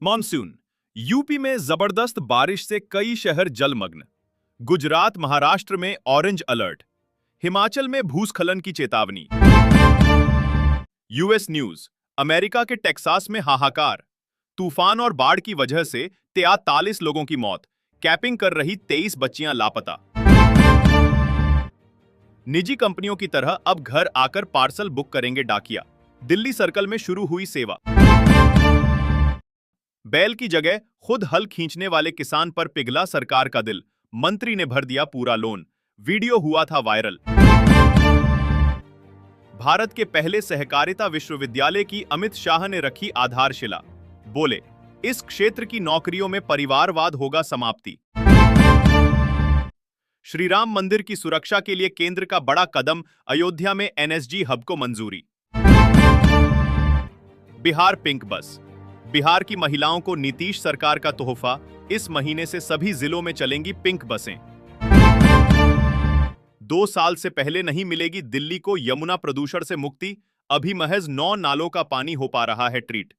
Monsoon. UP में जबरदस्त बारिश से कई शहर जलमग्न। गुजरात महाराष्ट्र में ऑरेंज अलर्ट। हिमाचल में भूस्खलन की चेतावनी। US news. अमेरिका के टेक्सास में हाहाकार। तूफान और बाढ़ की वजह से 43 लोगों की मौत। कैंपिंग कर रही 23 बच्चियां लापता। निजी कंपनियों की तरह अब घर आकर पार्सल बुक करेंगे डाकिया। दिल्ली सर्कल में शुरू हुई सेवा। बैल की जगह खुद हल खींचने वाले किसान पर पिघला सरकार का दिल। मंत्री ने भर दिया पूरा लोन। वीडियो हुआ था वायरल। भारत के पहले सहकारिता विश्वविद्यालय की अमित शाह ने रखी आधारशिला। बोले, इस क्षेत्र की नौकरियों में परिवारवाद होगा समाप्ति। श्री राम मंदिर की सुरक्षा के लिए केंद्र का बड़ा कदम। अयोध्या में एनएसजी हब को मंजूरी। बिहार पिंक बस। बिहार की महिलाओं को नीतीश सरकार का तोहफा। इस महीने से सभी जिलों में चलेंगी पिंक बसें। 2 साल से पहले नहीं मिलेगी दिल्ली को यमुना प्रदूषण से मुक्ति। अभी महज 9 नालों का पानी हो पा रहा है ट्रीट।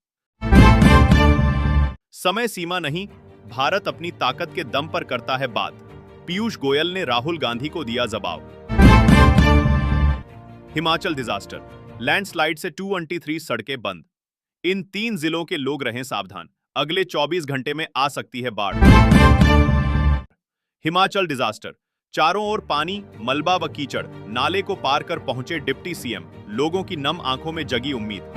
समय सीमा नहीं, भारत अपनी ताकत के दम पर करता है बात। पीयूष गोयल ने राहुल गांधी को दिया जवाब। हिमाचल डिजास्टर। लैंडस्लाइड से 223 सड़कें बंद। इन 3 जिलों के लोग रहें सावधान। अगले 24 घंटे में आ सकती है बाढ़। हिमाचल डिजास्टर। चारों ओर पानी, मलबा व कीचड़। नाले को पार कर पहुंचे डिप्टी सीएम। लोगों की नम आंखों में जगी उम्मीद।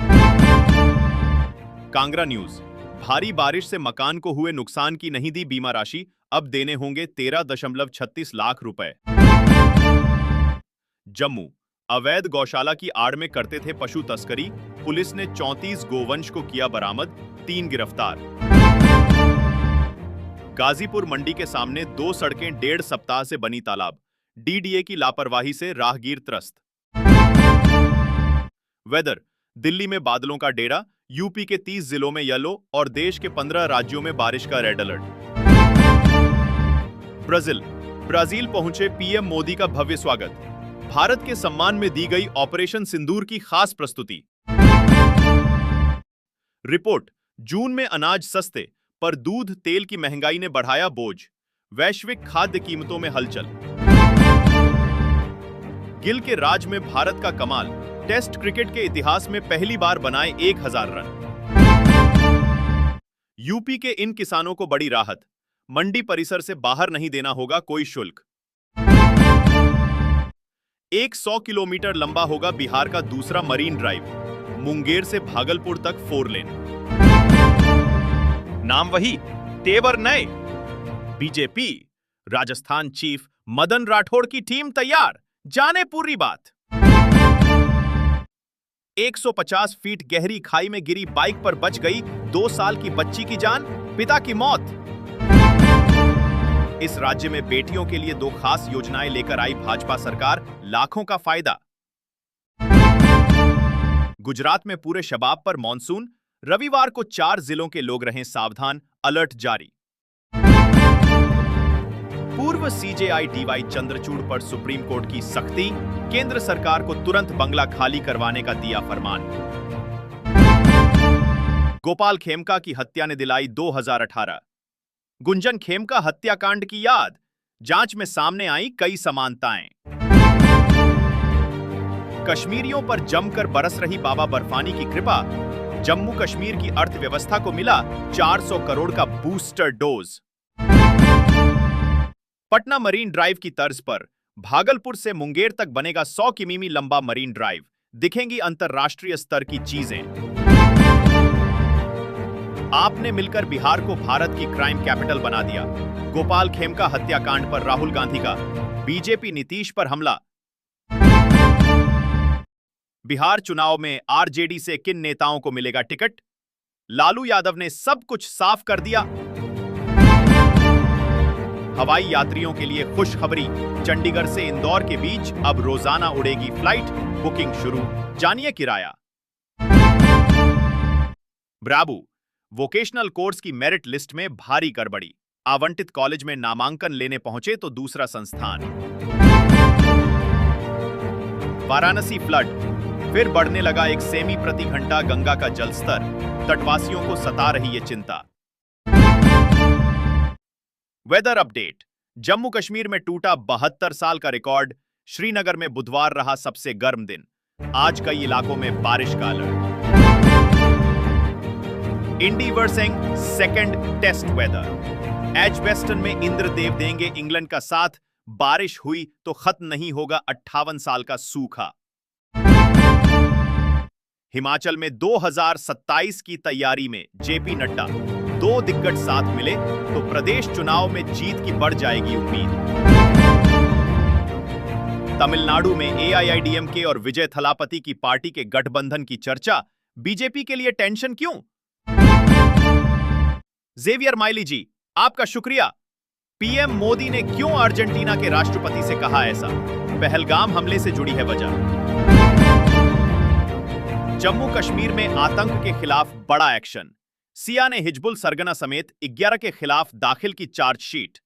कांगड़ा न्यूज। भारी बारिश से मकान को हुए नुकसान की नहीं दी बीमा राशि। अब देने होंगे 13.36 लाख रुपए। जम्मू। अवैध गौशाला की आड़ में करते थे पशु तस्करी। पुलिस ने 34 गोवंश को किया बरामद। 3 गिरफ्तार। गाजीपुर मंडी के सामने 2 सड़कें 1.5 सप्ताह से बनी तालाब। डीडीए की लापरवाही से राहगीर त्रस्त। वेदर। दिल्ली में बादलों का डेरा। यूपी के 30 जिलों में येलो और देश के 15 राज्यों में बारिश का रेड अलर्ट। ब्राजील पहुंचे पीएम मोदी का भव्य स्वागत। भारत के सम्मान में दी गई ऑपरेशन सिंदूर की खास प्रस्तुति। रिपोर्ट। जून में अनाज सस्ते, पर दूध तेल की महंगाई ने बढ़ाया बोझ। वैश्विक खाद्य कीमतों में हलचल। गिल के राज में भारत का कमाल। टेस्ट क्रिकेट के इतिहास में पहली बार बनाए 1000 रन। यूपी के इन किसानों को बड़ी राहत। मंडी परिसर से बाहर नहीं देना होगा कोई शुल्क। 100 किलोमीटर लंबा होगा बिहार का दूसरा मरीन ड्राइव। मुंगेर से भागलपुर तक 4 लेन। नाम वही, तेवर नए। बीजेपी। राजस्थान चीफ मदन राठौड़ की टीम तैयार। जाने पूरी बात। 150 फीट गहरी खाई में गिरी बाइक पर बच गई 2 साल की बच्ची की जान, पिता की मौत। इस राज्य में बेटियों के लिए 2 खास योजनाएं लेकर आई भाजपा सरकार। लाखों का फायदा। गुजरात में पूरे शबाब पर मॉनसून। रविवार को 4 जिलों के लोग रहें सावधान। अलर्ट जारी। पूर्व सीजेआई डीवाई चंद्रचूड़ पर सुप्रीम कोर्ट की सख्ती। केंद्र सरकार को तुरंत बंगला खाली करवाने का दिया फरमान। गोपाल खेमका की हत्या ने दिलाई 2018। गुंजन खेमका हत्याकांड की याद। जांच में सामने आई कई समानताएं। कश्मीरियों पर जमकर बरस रही बाबा बर्फानी की कृपा। जम्मू कश्मीर की अर्थव्यवस्था को मिला 400 करोड़ का booster dose. Patna marine drive की तर्ज पर भागलपुर से मुंगेर तक बनेगा 100 किमी लंबा मरीन ड्राइव। दिखेंगी अंतरराष्ट्रीय स्तर की चीजें। आपने मिलकर बिहार को भारत की क्राइम कैपिटल बना दिया। गोपाल खेमका हत्याकांड पर राहुल गांधी का। बीजेपी नीतीश पर हमला। बिहार चुनाव में आरजेडी से किन नेताओं को मिलेगा टिकट? लालू यादव ने सब कुछ साफ कर दिया। हवाई यात्रियों के लिए खुशखबरी। चंडीगढ़ से इंदौर के बीच अब रोजाना उड़ेगी फ्लाइट। बुकिंग शुरू। जानिए किराया। ब्राबू। वोकेशनल कोर्स की मेरिट लिस्ट में भारी गड़बड़ी। आवंटित कॉलेज में नामांकन लेने पहुंचे तो दूसरा संस्थान। वाराणसी फ्लड। फिर बढ़ने लगा 1 सेमी प्रति घंटा गंगा का जलस्तर। तटवासियों को सता रही ये चिंता। Weather update. जम्मू कश्मीर में टूटा 72 साल का रिकॉर्ड। श्रीनगर में बुधवार रहा सबसे गर्म दिन। आज कई इलाकों में बारिश का अलर्ट। Ind versus second test weather. Edgbaston में इंद्रदेव देंगे इंग्लैंड का साथ। बारिश हुई तो खत्म नहीं होगा 58 साल का सूखा। हिमाचल में 2027 की तैयारी में जेपी नड्डा। 2 दिग्गज साथ मिले तो प्रदेश चुनाव में जीत की बढ़ जाएगी उम्मीद। तमिलनाडु में एआईआईडीएमके और विजय थलापति की पार्टी के गठबंधन की चर्चा। बीजेपी के लिए टेंशन क्यों? जेवियर माइली जी, आपका शुक्रिया। पीएम मोदी ने क्यों अर्जेंटीना के राष्ट्रपति से कहा ऐसा? पहलगाम हमले से जुड़ी है वजह। जम्मू कश्मीर में आतंक के खिलाफ बड़ा एक्शन। सिया ने हिजबुल सरगना समेत 11 के खिलाफ दाखिल की चार्जशीट।